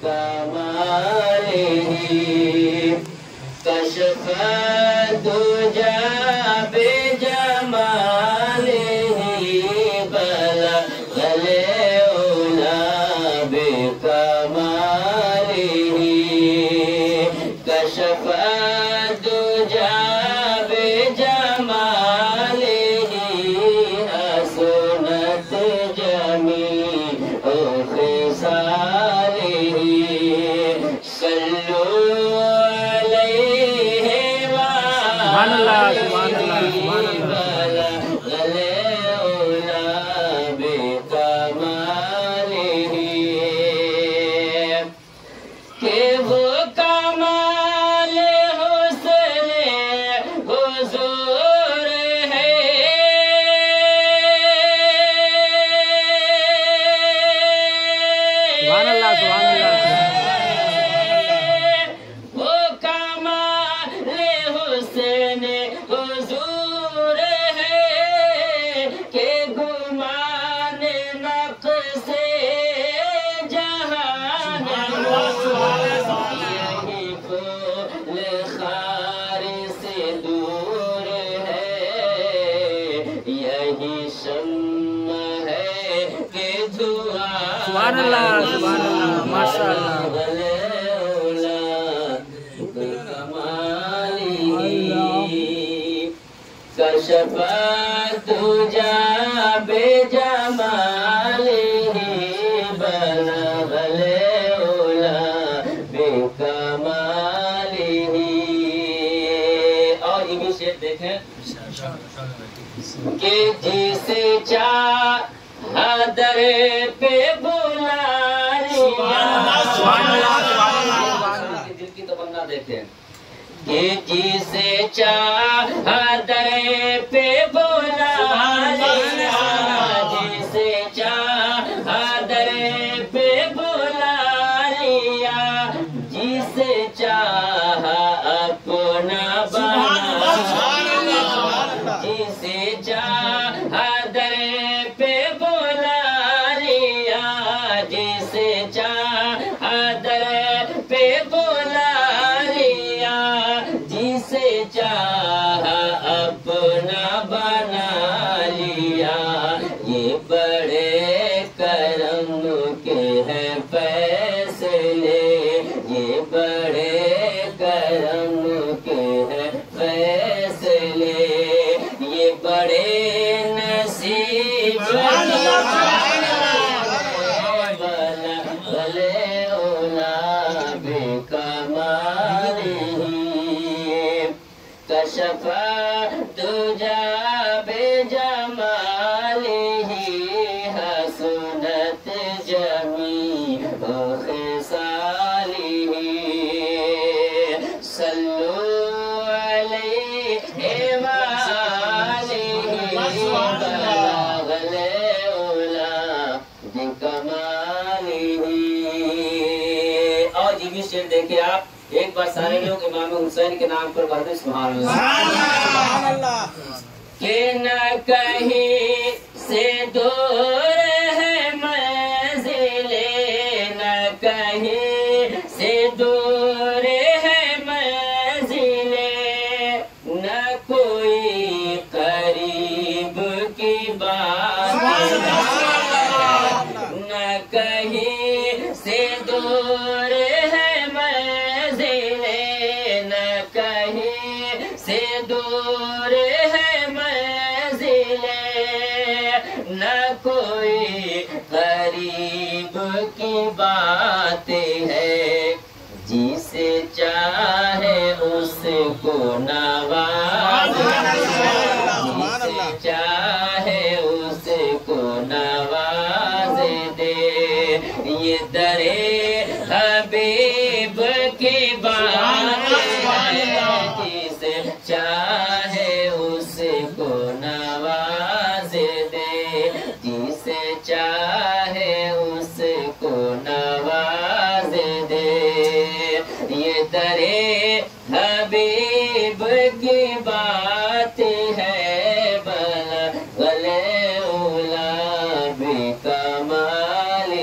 بكماله كشف الدجى بجماله بلغ العلا بكماله كشف الدجى بجماله حسنت جميع خصاله صلوا عليه سبحان الله سبحان الله سبحان الله بلغ العلا بكماله کہ وہ کمال حسن حضور ہے سبحان اللہ سبحان اللہ وہ کمال حسن حضور ہے کہ گمان نقص جہان یہی پھول خار سے دور ہے یہی شمع ہے کہ دعا سبحان اللہ سبحان اللہ ماشاء اللہ كشف الدجى بجماله بلغ العلا بكماله اور یہ بھی شعر دیکھیں کہ جسے چاہا در پہ بلا لیا سبحان اللہ سبحان اللہ سبحان اللہ دل کی تمنا دیکھیں کہ جسے چاہا در پہ بلا لیا جسے چاہا در پہ بلا لیا جسے چاہا اپنا بنا جسے چاہا در پہ بلا لیا جسے چاہا در پہ بلا لیا جسے چاہا اپنا بنا لیا یہ بڑے کرم کے ہیں فیصلے یہ بڑے کرم کے ہیں فیصلے یہ بڑے نصیب كشف الدجى بجماله حسنت جميع خصاله صلوا عليه وآله بلغ العلا بكماله اور یہ بھی شعر دیکھیں آپ ایک بار سارے لوگ امام حسین کے نام پر پڑھتے ہیں سبحان اللہ کہ نہ کہیں سے دور ہے منزل نہ کہیں سے دور ہے منزل نہ کوئی قریب کی بات نہ کہیں سے دور ہے منزل نہ کہیں سے دور ہے منزل نہ کوئی قریب کی بات ہے جسے چاہے اس کو نواز جسے چاہے اس کو نواز دے یہ درے حبیب کی بات ہے جسے چاہے اس کو نواز دے جسے چاہے اس کو نواز دے یہ درے حبیب کی بات ہے بلغ العلا بکمالہ